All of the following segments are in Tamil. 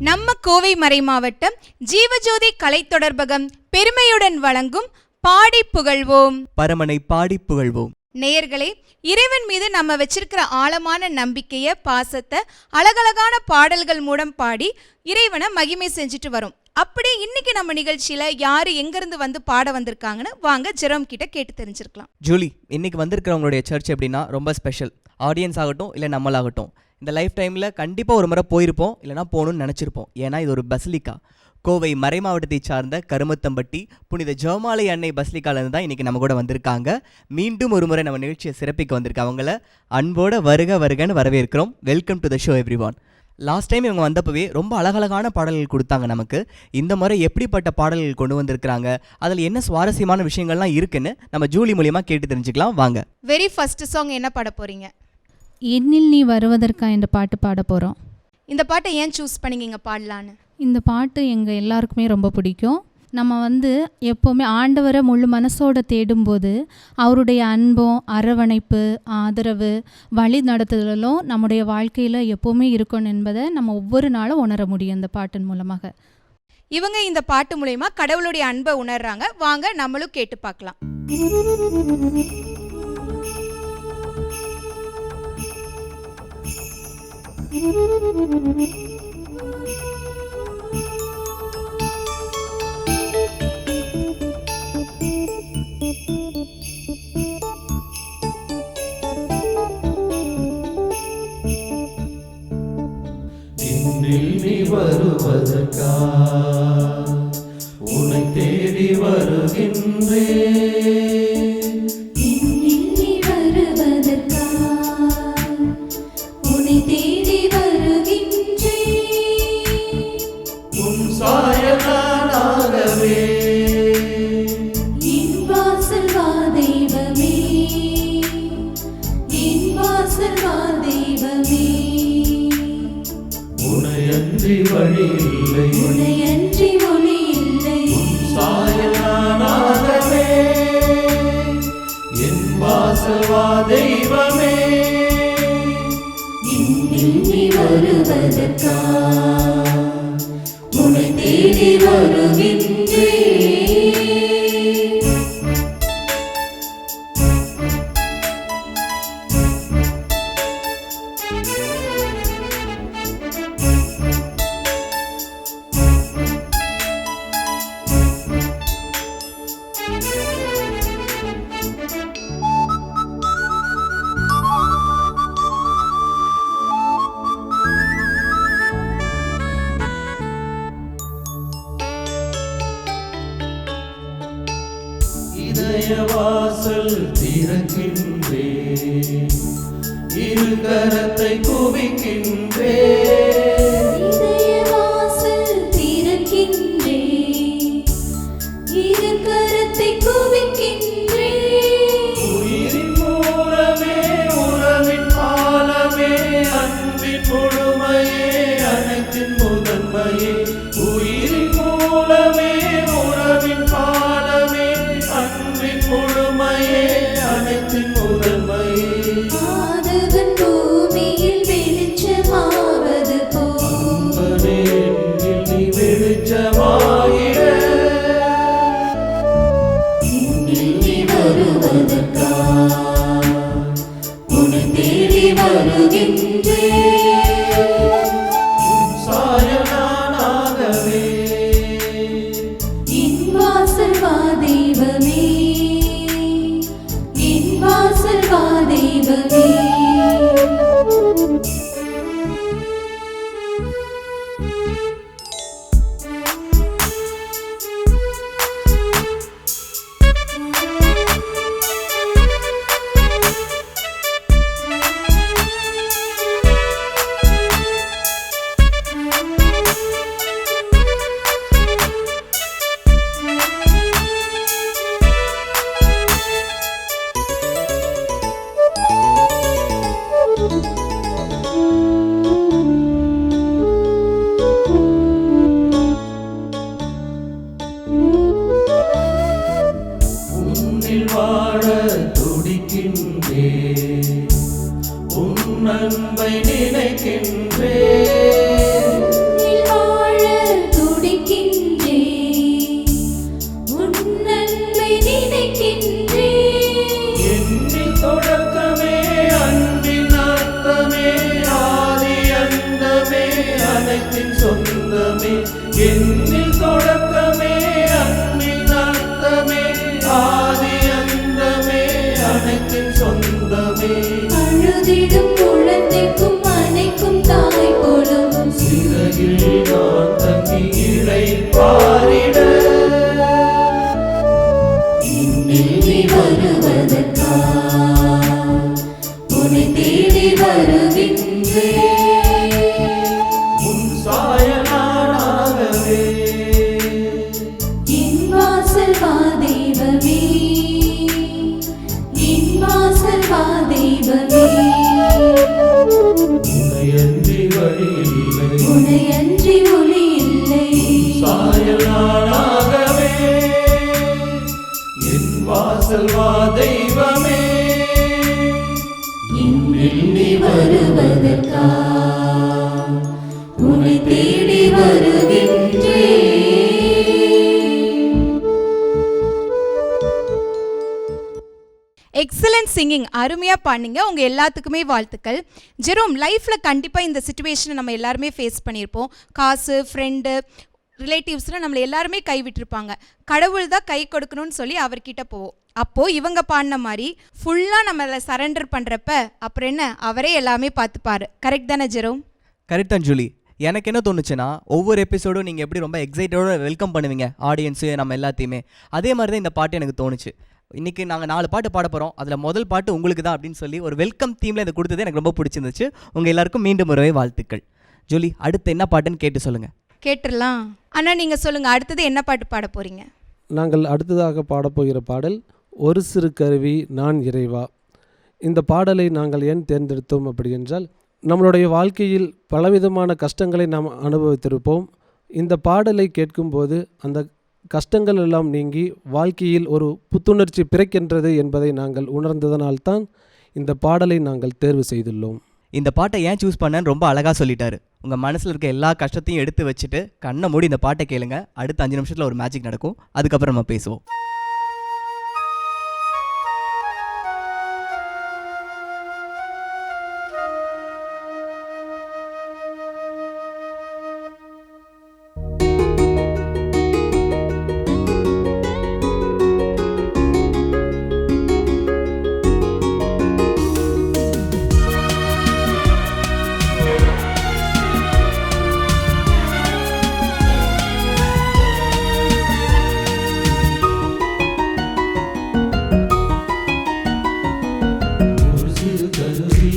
நம்ம கோவை மறை மாவட்டம் ஜீவஜோதி கலை தொடர்பகம் பெருமையுடன் வழங்கும் பாடி புகழ்வோம். பரமனை பாடி புகழ்வோம். நேயர்களே, இறைவன் மீது நம்ம வச்சிருக்கிற ஆழமான நம்பிக்கைய, பாசத்தை அழகழகான பாடல்கள் மூலம் பாடி இறைவனை மகிமை செஞ்சுட்டு வரும். அப்படி இன்னைக்கு நம்ம நிகழ்ச்சியில யாரு எங்கிருந்து வந்து பாட வந்திருக்காங்கன்னு வாங்க ஜெரோம் கிட்ட கேட்டு தெரிஞ்சிருக்கலாம். ஜூலி, இன்னைக்கு வந்திருக்கிறவங்களுடைய சர்ச் எப்படின்னா ரொம்ப ஸ்பெஷல். ஆடியன்ஸ் ஆகட்டும் இல்லை நம்மளாகட்டும், இந்த லைஃப் டைமில் கண்டிப்பாக ஒரு முறை போயிருப்போம், இல்லைனா போகணும்னு நினச்சிருப்போம். ஏன்னா இது ஒரு பசிலிக்கா. கோவை மறை மாவட்டத்தை சார்ந்த கருமத்தம்பட்டி புனித ஜெபமாலை அன்னை பசிலிக்காலேருந்து தான் இன்றைக்கி நம்ம கூட வந்திருக்காங்க. மீண்டும் ஒரு முறை நம்ம நிகழ்ச்சியை சிறப்பிக்க வந்திருக்க அவங்கள அன்போட வருகன்னு வரவேற்கிறோம். Welcome to the show everyone. Last time இவங்க வந்தப்பவே ரொம்ப அழகழகான பாடல்கள் கொடுத்தாங்க நமக்கு. இந்த முறை எப்படிப்பட்ட பாடல்கள் கொண்டு வந்திருக்கிறாங்க, அதில் என்ன சுவாரஸ்யமான விஷயங்கள்லாம் இருக்குன்னு நம்ம ஜூலி மூலியமாக கேட்டு தெரிஞ்சுக்கலாம். வாங்க. வெரி ஃபர்ஸ்ட் சாங் என்ன பாட போறீங்க? என்னில் நீ வருவதற்கா என்ற பாட்டு பாட போகிறோம். இந்த பாட்டை ஏன் சூஸ் பண்ணீங்க பாடலான்னு? இந்த பாட்டு எங்கள் எல்லாருக்குமே ரொம்ப பிடிக்கும். நம்ம எப்போவுமே ஆண்டவரை முழு மனசோட தேடும்போது அவருடைய அன்பும் அரவணைப்பு, ஆதரவு, வழி நடத்துதலும் நம்முடைய வாழ்க்கையில் எப்போவுமே இருக்கணும் என்பதை நம்ம ஒவ்வொரு நாளும் உணர முடியும் இந்த பாட்டின் மூலமாக. இவங்க இந்த பாட்டு மூலமா கடவுளுடைய அன்பை உணர்றாங்க. வாங்க நம்மளும் கேட்டு பார்க்கலாம். என்னில் நீ வருவதற்கா உன்னை தேடி வருகின்றே. வழி இல்லை, உன்னையன்றி ஒளி இல்லை, சாயலானாகவே என் வாசல்வா தெய்வமே. இன்னில் நீ வருவதற்கா உன்னை தேடி வருகின்றே. வாசல் திறக்கின்றே, இரு கரத்தை குவிக்கின்றே. வாசல் திறக்கின்றே, இரு கரத்தை குவிக்கின்றே. உயிரின் மூலமே, உறவின் பாலமே, அன்பின் முழுமையே, அனைத்தின் முதன்மையே. உயிரின் மூலமே, உறவின் பாலமே, அன்பின் முழுமையே, அனைத்தின் முதன்மையே. ஆதவன் பூமியில் வெளிச்சமாவது போல் நீ வெளிச்சமாயிட. இன்னில் நீ வருவதற்கா உன்னை தேடி வருகின்றே. சாயலானாகவே என் வாசல்வா தெய்வமே, என் வாசல்வா தெய்வமே. வாழ துடிக்கின்றே, உன் அன்பை நினைக்கின்றே. அழுதிடும் குழந்தைக்கும் அணைக்கும் தாய் போலும் சிறகில் நான் தங்கி இளைப்பாறிட இன்னில் நீ வருவதற்கா உன்னை தேடி வருகின்றேன் உன் சாயலாகவே என் வாசல் வா தெய்வமே என் வாசல் வா தெய்வமே உனையன்றி வழி இல்லை உனையன்றி ஒளி இல்லை சாயலாகவே என் வாசல் வா தெய்வமே இன்னில் நீ வருவதற்கா உன்னை தேடி வருகின்றேன் எக்ஸலன்ட் சிங்கிங், அருமையாக பாடுங்க. உங்கள் எல்லாத்துக்குமே வாழ்த்துக்கள். ஜெரோம், லைஃப்பில் கண்டிப்பாக இந்த சுச்சுவேஷனை நம்ம எல்லாருமே ஃபேஸ் பண்ணியிருப்போம். காசு, ஃப்ரெண்டு, ரிலேட்டிவ்ஸ்லாம் நம்மளை எல்லாருமே கைவிட்டிருப்பாங்க. கடவுள் தான் கை கொடுக்கணும்னு சொல்லி அவர்கிட்ட போவோம். அப்போது இவங்க பாடின மாதிரி ஃபுல்லாக நம்மளை சரண்டர் பண்ணுறப்ப அப்புறம் என்ன, அவரே எல்லாமே பார்த்துப்பாரு. கரெக்ட் தானே ஜெரோம்? கரெக்ட் தான் ஜூலி. எனக்கு என்ன தோணுச்சுன்னா, ஒவ்வொரு எபிசோடும் நீங்கள் எப்படி ரொம்ப எக்ஸைட்டோட வெல்கம் பண்ணுவீங்க ஆடியன்ஸு நம்ம எல்லாத்தையுமே, அதே மாதிரி தான் இந்த பாட்டு எனக்கு தோணுச்சு. இன்றைக்கி நாங்கள் 4 பாட்டு பாட போகிறோம். அதில் முதல் பாட்டு உங்களுக்கு தான் அப்படின்னு சொல்லி ஒரு வெல்கம் தீமில் இதை கொடுத்தது எனக்கு ரொம்ப பிடிச்சிருந்துச்சு. உங்கள் எல்லாருக்கும் மீண்டும் ஒருவே வாழ்த்துக்கள். ஜூலி, அடுத்து என்ன பாட்டுன்னு கேட்டு சொல்லுங்கள். கேட்டுடலாம். ஆனால் நீங்கள் சொல்லுங்கள், அடுத்தது என்ன பாட்டு பாட போகிறீங்க? நாங்கள் அடுத்ததாக பாடப்போகிற பாடல் ஒரு சிறு கருவி நான் இறைவா. இந்த பாடலை நாங்கள் ஏன் தேர்ந்தெடுத்தோம் அப்படி என்றால், நம்மளுடைய வாழ்க்கையில் பலவிதமான கஷ்டங்களை நாம் அனுபவித்திருப்போம். இந்த பாடலை கேட்கும்போது அந்த கஷ்டங்கள் எல்லாம் நீங்கி வாழ்க்கையில் ஒரு புத்துணர்ச்சி பிறக்கின்றது என்பதை நாங்கள் உணர்ந்ததனால்தான் இந்த பாடலை நாங்கள் தேர்வு செய்துள்ளோம். இந்த பாட்டை ஏன் சூஸ் பண்ணேன்னு ரொம்ப அழகாக சொல்லிட்டாரு. உங்கள் மனசில் இருக்க எல்லா கஷ்டத்தையும் எடுத்து வச்சுட்டு கண்ணை மூடி இந்த பாட்டை கேளுங்க. அடுத்த 5 நிமிஷத்தில் ஒரு மேஜிக் நடக்கும். அதுக்கப்புறம் நம்ம பேசுவோம். ஒரு சிறு கருவி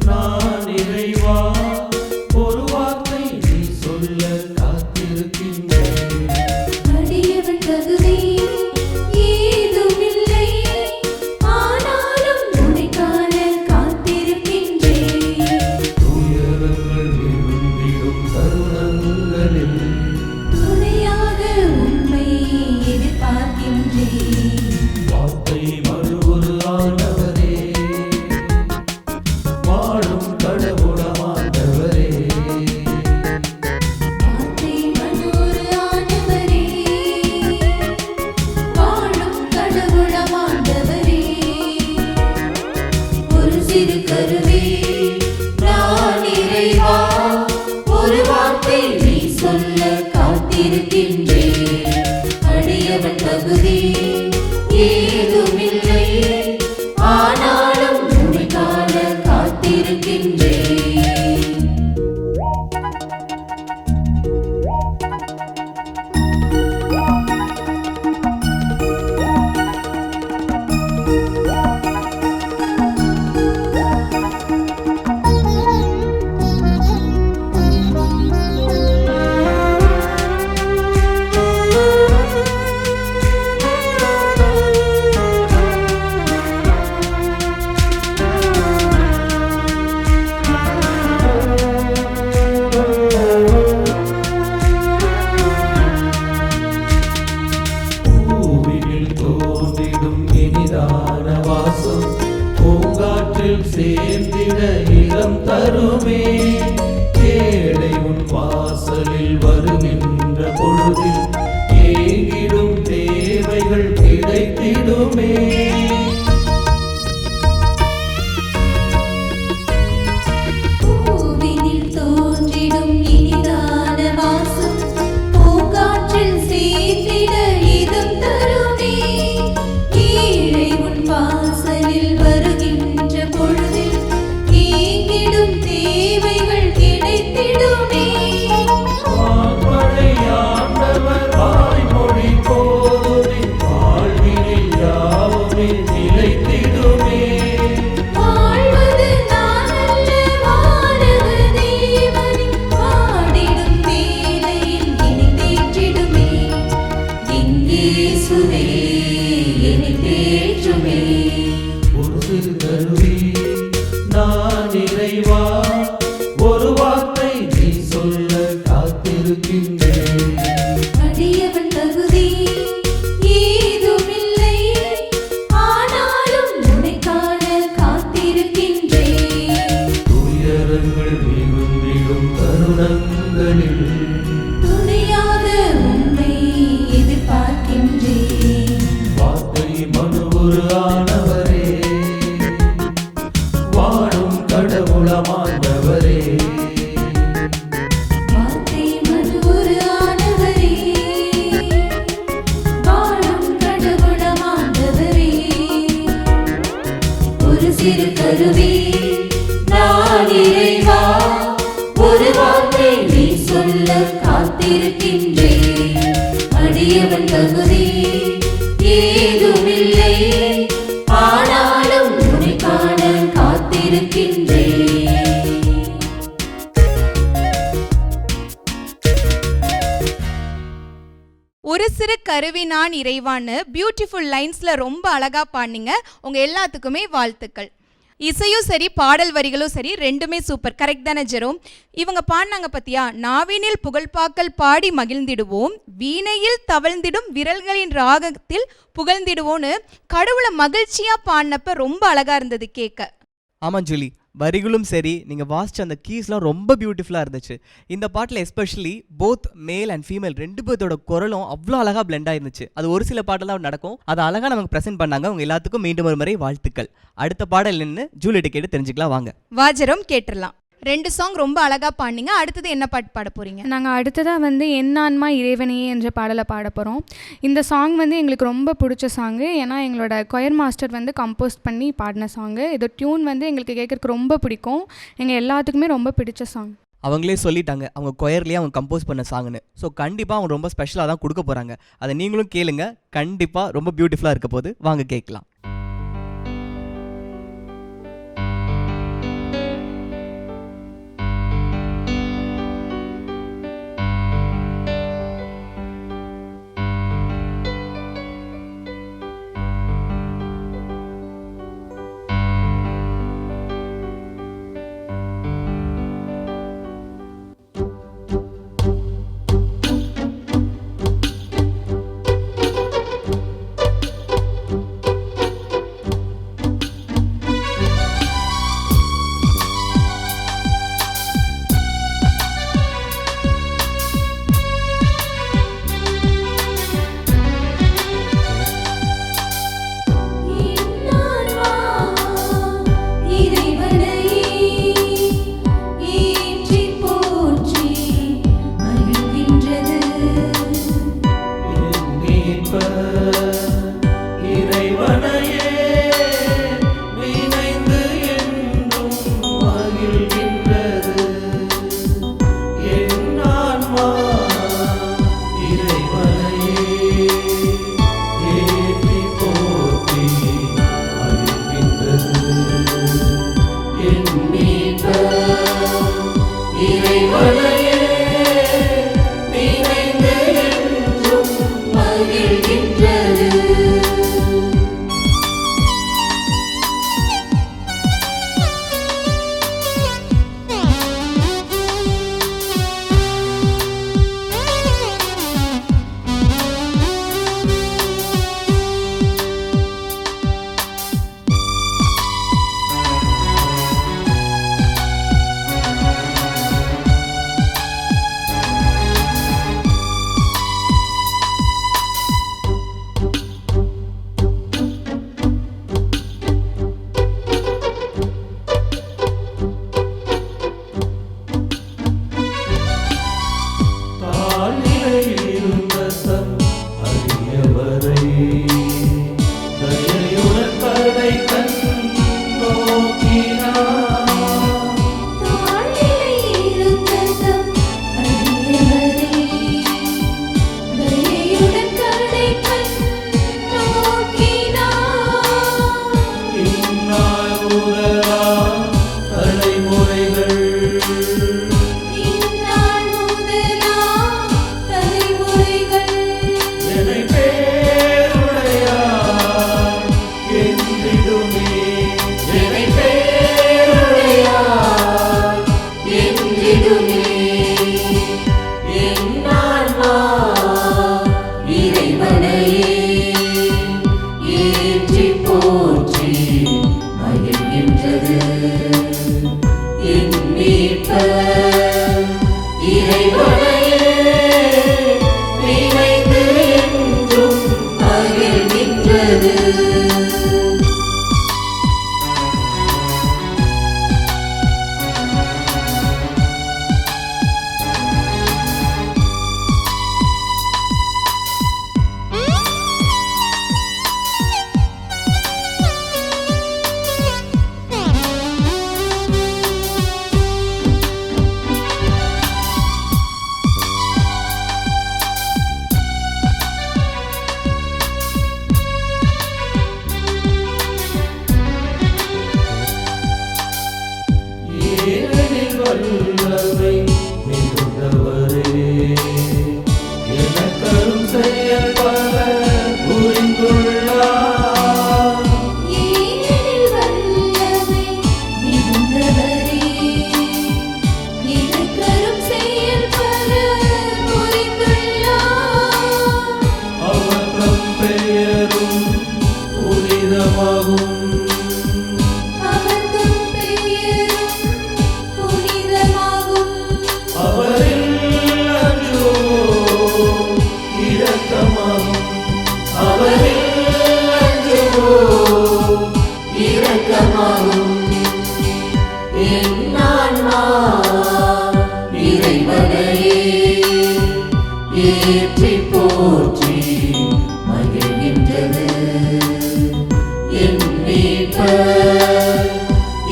நான் இறைவா, ஒரு வார்த்தை நீ சொல்ல காத்திருக்கின்றேன். அடியவன் தகுதி ஏதுமில்லை ஆனாலும் உன்னை காண காத்திருக்கின்றேன் துயரங்கள் விழுந்திடும் தருணங்களில் துணையாக உண்மை எதிர்பார்க்கின்றேன் வார்த்தை மறுபொரு ஆண்டவரே, வாழும் கடவுளமாண்டவரே, வார்த்தை மனோரு ஆண்டவரே வாழும் கடவுளமாண்டவரே ஒரு சிறு கருவி நான் இறைவா, ஒரு வார்த்தை நீ சொல்ல காத்திருக்கின்றேன் அடியவன் தகுதி ஏதுமில்லை ஆனாலும் உன்னை காண காத்திருக்கின்றேன் பூவினில் தோன்றிடும் இனிதான வாசம் பூங்காற்றில் சேர்ந்திட இடம் தருமே. ஏழை உன் வாசலில் வருகின்ற பொழுதில் ஏங்கிடும் தேவைகள் கிடைத்திடுமே. பூவினில் தோன்றிடும் இனிதான வாசம் பூங்காற்றில் சேர்ந்திட இதம் தருமே ஏழை உன் வாசலில் வருகின்ற பொழுதில் சிறு கருவி நான் இறைவா, ஒரு வார்த்தை நீ சொல்ல காத்திருக்கின்றேன். அடியவன் தகுதி ஏதுமில்லை, ஆனாலும் உன்னை காண காத்திருக்கின்றேன். ஒரு சிறு கருவி நான் இறைவான்னு பியூட்டிஃபுல் லைன்ஸ்ல ரொம்ப அழகா பாடினீங்க. உங்க எல்லாத்துக்குமே வாழ்த்துக்கள். இசையும் சரி பாடல் வரிகளும் சரி ரெண்டுமே சூப்பர். கரெக்ட் தானே ஜெரோம்? இவங்க பாடினாங்க பத்தியா, நாவினில் புகழ்பாக்கல் பாடி மகிழ்ந்திடுவோம், வீணையில் தவழ்ந்திடும் விரல்களின் ராகத்தில் புகழ்ந்திடுவோன்னு கடவுளை மகிழ்ச்சியா பாடினப்ப ரொம்ப அழகா இருந்தது கேட்க. ஆமாம் ஜூலி, வரிகளும் சரி நீங்கள் வாசிச்ச அந்த கீஸ்லாம் ரொம்ப பியூட்டிஃபுல்லாக இருந்துச்சு. இந்த பாட்டில் especially both male and female ரெண்டு பேர்த்தோட குரலும் அவ்வளோ அழகாக பிளெண்ட் ஆயிருந்துச்சு. அது ஒரு சில பாட்டெல்லாம் நடக்கும், அதை அழகாக நமக்கு ப்ரெசென்ட் பண்ணாங்க. உங்கள் எல்லாத்துக்கும் மீண்டும் ஒரு முறை வாழ்த்துக்கள். அடுத்த பாடல் நின்று ஜூலிட்ட கேட்டு தெரிஞ்சுக்கலாம் வாங்க. வாஜரம் கேட்டுடலாம். 2 சாங் ரொம்ப அழகா பாடினீங்க. அடுத்தது என்ன பாட்டு பாட போறீங்க? நாங்கள் அடுத்ததாக வந்து என்னான்மா இறைவனையே என்ற பாடலை பாட போகிறோம். இந்த சாங் வந்து எங்களுக்கு ரொம்ப பிடிச்ச சாங்கு. ஏன்னா எங்களோட கொயர் மாஸ்டர் வந்து கம்போஸ் பண்ணி பாடின சாங்கு. இது டியூன் வந்து எங்களுக்கு கேட்குறதுக்கு ரொம்ப பிடிக்கும். எங்கள் எல்லாத்துக்குமே ரொம்ப பிடிச்ச சாங். அவங்களே சொல்லிட்டாங்க அவங்க கொயர்லேயே அவங்க கம்போஸ் பண்ண சாங்னு. ஸோ கண்டிப்பாக அவங்க ரொம்ப ஸ்பெஷலாக தான் கொடுக்க போகிறாங்க. அதை நீங்களும் கேளுங்க, கண்டிப்பாக ரொம்ப பியூட்டிஃபுல்லாக இருக்க போது. வாங்க கேட்கலாம்.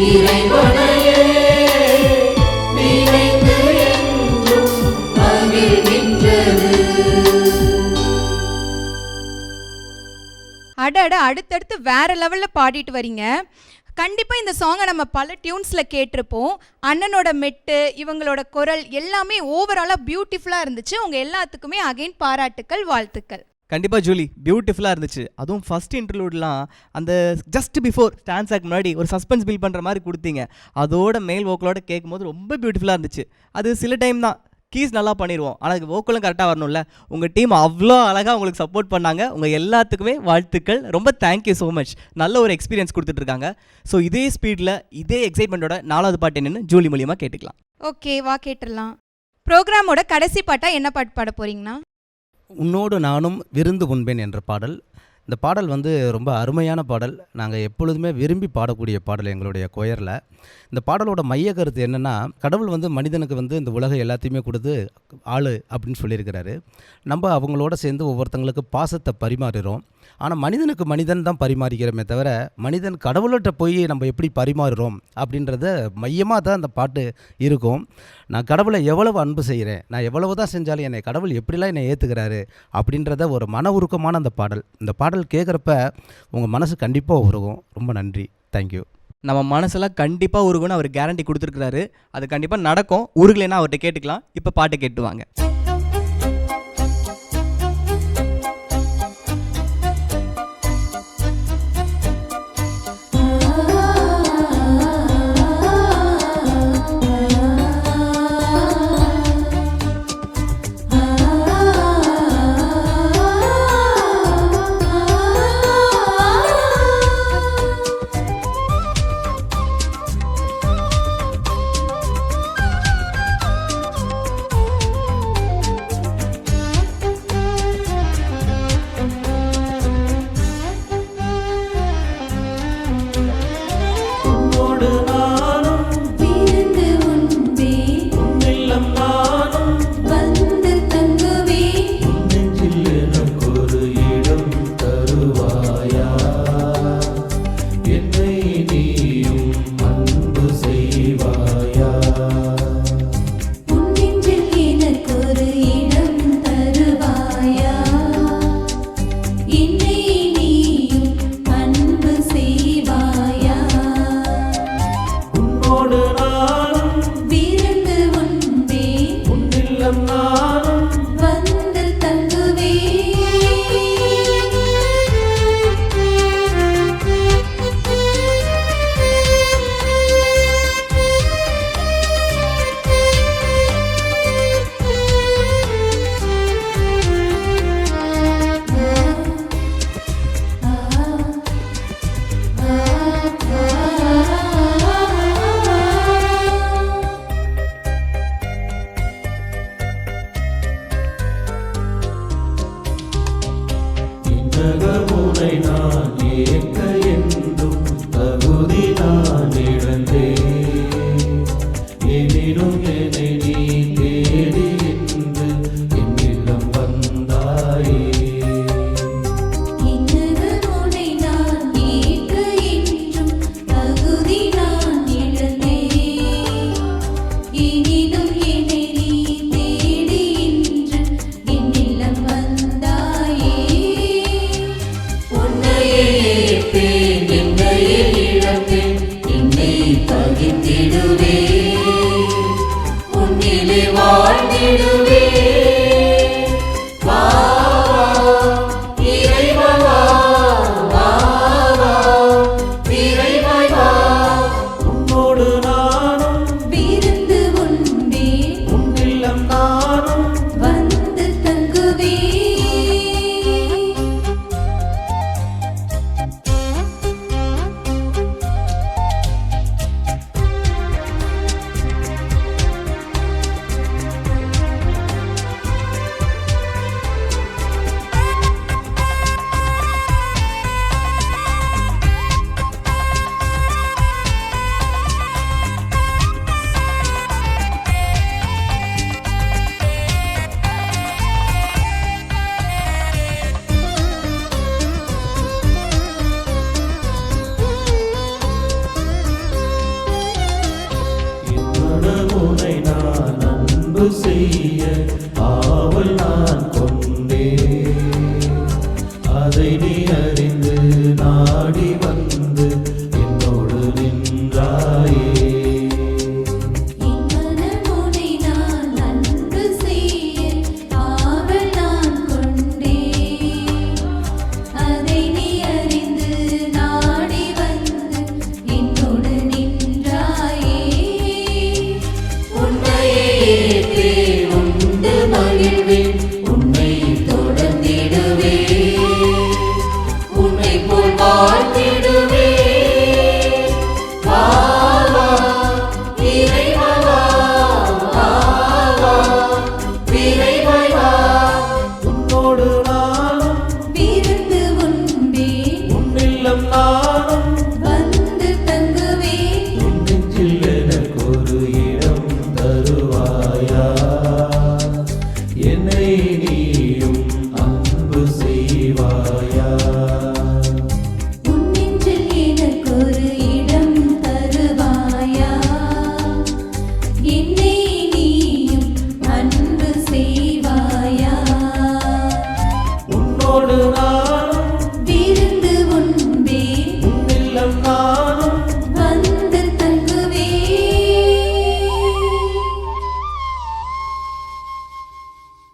இறைவனையே நினைந்து என்றும் மகிழ்கின்றது. அட அடுத்தடுத்து வேற லெவல்ல பாடிட்டு வரீங்க. கண்டிப்பா இந்த சாங்கை நம்ம பல டியூன்ஸ்ல கேட்டிருப்போம். அண்ணனோட மெட்டு, இவங்களோட குரல் எல்லாமே ஓவராலா பியூட்டிஃபுல்லா இருந்துச்சு. உங்க எல்லாத்துக்குமே அகைன் பாராட்டுக்கள், வாழ்த்துக்கள். கண்டிப்பாக ஜூலி, பியூட்டிஃபுல்லாக இருந்துச்சு. அதுவும் ஃபஸ்ட் இன்டர்லூட்லாம் அந்த ஜஸ்ட் பிஃபோர் ஸ்டான்ஸாக்கு முன்னாடி ஒரு சஸ்பென்ஸ் பில்ட் பண்ணுற மாதிரி கொடுத்தீங்க. அதோட மேல் வோக்கலோட கேட்கும்போது ரொம்ப பியூட்டிஃபுல்லாக இருந்துச்சு. அது சில டைம் தான் கீஸ் நல்லா பண்ணிடுவோம், ஆனால் அதுக்கு வோக்கலும் கரெக்டாக வரணும்ல. உங்கள் டீம் அவ்வளோ அழகாக உங்களுக்கு சப்போர்ட் பண்ணாங்க. உங்கள் எல்லாத்துக்குமே வாழ்த்துக்கள். ரொம்ப தேங்க்யூ ஸோ மச். நல்ல ஒரு எக்ஸ்பீரியன்ஸ் கொடுத்துட்ருக்காங்க. ஸோ இதே ஸ்பீடில் இதே எக்ஸைட்மெண்ட்டோட 4வது பாட்டு என்னென்னு ஜூலி மூலியமாக கேட்டுக்கலாம். ஓகே, வா கேட்டுடலாம். ப்ரோக்ராமோட கடைசி பாட்டாக என்ன பாட்டு பாட போறீங்கன்னா? உன்னோடு நானும் விருந்து உண்பேன் என்ற பாடல். இந்த பாடல் ரொம்ப அருமையான பாடல். நாங்கள் எப்பொழுதுமே விரும்பி பாடக்கூடிய பாடல் எங்களுடைய கொயரில். இந்த பாடலோட மைய கருத்து என்னென்னா, கடவுள் மனிதனுக்கு இந்த உலகம் எல்லாத்தையுமே கொடுத்து ஆளு அப்படின்னு சொல்லியிருக்கிறாரு. நம்ம அவங்களோட சேர்ந்து ஒவ்வொருத்தங்களுக்கு பாசத்தை பரிமாறுறோம். ஆனால் மனிதனுக்கு மனிதன் தான் பரிமாறிக்கிறோமே தவிர, மனிதன் கடவுள்கிட்ட போய் நம்ம எப்படி பரிமாறுறோம் அப்படின்றத மையமாக தான் அந்த பாட்டு இருக்கும். நான் கடவுளை எவ்வளவு அன்பு செய்கிறேன், நான் எவ்வளவு தான் செஞ்சாலும் என்னை கடவுள் எப்படிலாம் என்னை ஏற்றுக்கிறாரு அப்படின்றத ஒரு மன உருக்கமான அந்த பாடல். இந்த பாடல் கேட்குறப்ப உங்கள் மனசு கண்டிப்பாக உருகும். ரொம்ப நன்றி, தேங்க்யூ. நம்ம மனசெல்லாம் கண்டிப்பாக உருகுன்னு அவர் கேரண்டி கொடுத்துருக்குறாரு. அது கண்டிப்பாக நடக்கும். உருகலைன்னா அவர்கிட்ட கேட்டுக்கலாம். இப்போ பாட்டை கேட்டுவாங்க. ஆவல் நான் கொண்டேன். அதை நீ அறிந்து நாடி வந்து என்னோடு நின்றாயே. இம்மனமுனை நான் அன்பு செய்ய ஆவல் நான் கொண்டேன். அதை நீ அறிந்து நாடி வந்து என்னோடு நின்றாயே. உன்னையே ஏற்றேன், உண்டு மகிழ்வேன், உன்னை தொடர்ந்திடுவேன், உன்னை போல் வாழ்ந்திடுவேன். வா வா இறைவா வா, வா வா இறைவாய் வா. உன்னோடு நானும் விருந்து உண்பேன், உன்னில்லம் நானும் வந்து தங்குவேன். உன் நெஞ்சில் எனக்கொரு இடம் தருவாயா. என்னை நீயும் அன்பு செய்வாயா. உன் நெஞ்சில் எனக்கொரு இடம் தருவாயா. என்னை நீயும் அன்பு செய்வாயா. உன்னோடு நானும் விருந்து உண்பேன், உன்னில்லம் நானும் வந்து தங்குவேன்.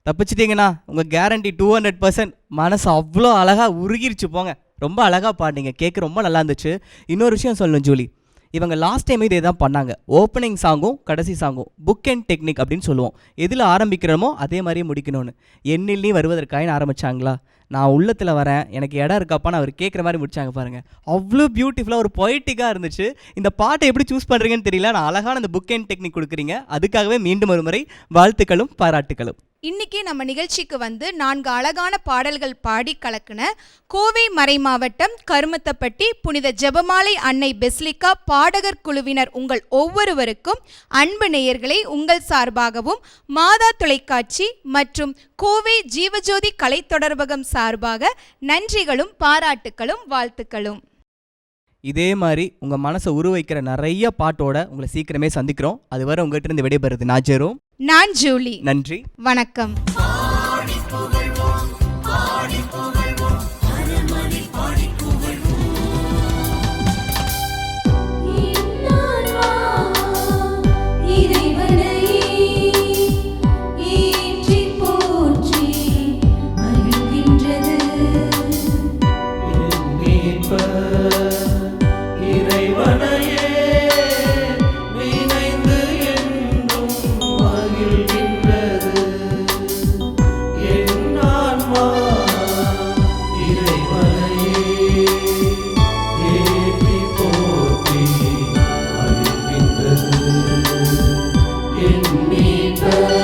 தப்பிச்சிட்டிங்கண்ணா, உங்கள் கேரண்டி 200%. மனசு அவ்வளோ அழகாக உருகிருச்சு போங்க. ரொம்ப அழகாக பாடினீங்க, கேட்க ரொம்ப நல்லா இருந்துச்சு. இன்னொரு விஷயம் சொல்லணும் ஜூலி, இவங்க லாஸ்ட் டைம் இதே தான் பண்ணாங்க. ஓப்பனிங் சாங்கும் கடைசி சாங்கும் புக் அண்ட் டெக்னிக் அப்படின்னு சொல்லுவோம். எதில் ஆரம்பிக்கிறோமோ அதே மாதிரியே முடிக்கணும்னு. என்னில் நீ வருவதற்காக ஆரம்பிச்சாங்களா, நான் உள்ளத்தில் வரேன் எனக்கு இடம் இருக்காப்பான்னு அவர் கேட்குற மாதிரி முடிச்சாங்க பாருங்கள். அவ்வளோ பியூட்டிஃபுல்லாக ஒரு பொய்ட்டிக்காக இருந்துச்சு. இந்த பாட்டை எப்படி சூஸ் பண்ணுறீங்கன்னு தெரியல. நான் அழகான அந்த புக் அண்ட் டெக்னிக் கொடுக்குறீங்க, அதுக்காகவே மீண்டும் ஒரு முறை வாழ்த்துக்களும் பாராட்டுக்களும். இன்னைக்கு நம்ம நிகழ்ச்சிக்கு வந்து 4 அழகான பாடல்கள் பாடி கலக்குன கோவை மறை மாவட்டம் கருமத்தப்பட்டி புனித ஜெபமாலை அன்னை பெஸ்லிக்கா பாடகர் குழுவினர் உங்கள் ஒவ்வொருவருக்கும் அன்பு நேயர்களை உங்கள் சார்பாகவும் மாதா தொலைக்காட்சி மற்றும் கோவை ஜீவஜோதி கலை தொடர்பகம் சார்பாக நன்றிகளும் பாராட்டுக்களும் வாழ்த்துக்களும். இதே மாதிரி உங்கள் மனசை உருவைக்கிற நிறைய பாட்டோட உங்களை சீக்கிரமே சந்திக்கிறோம். அதுவரை உங்கள்கிட்ட இருந்து விடைபெறுது நான் ஜெரோம். நான் ஜூலி. நன்றி, வணக்கம். இறைவனையே நினைந்து என்றும் மகிழ்கின்றது என் ஆன்மா. இறைவனையே ஏற்றி போற்றி மகிழ்கின்றது என் மீட்பர்.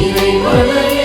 இறைவனையே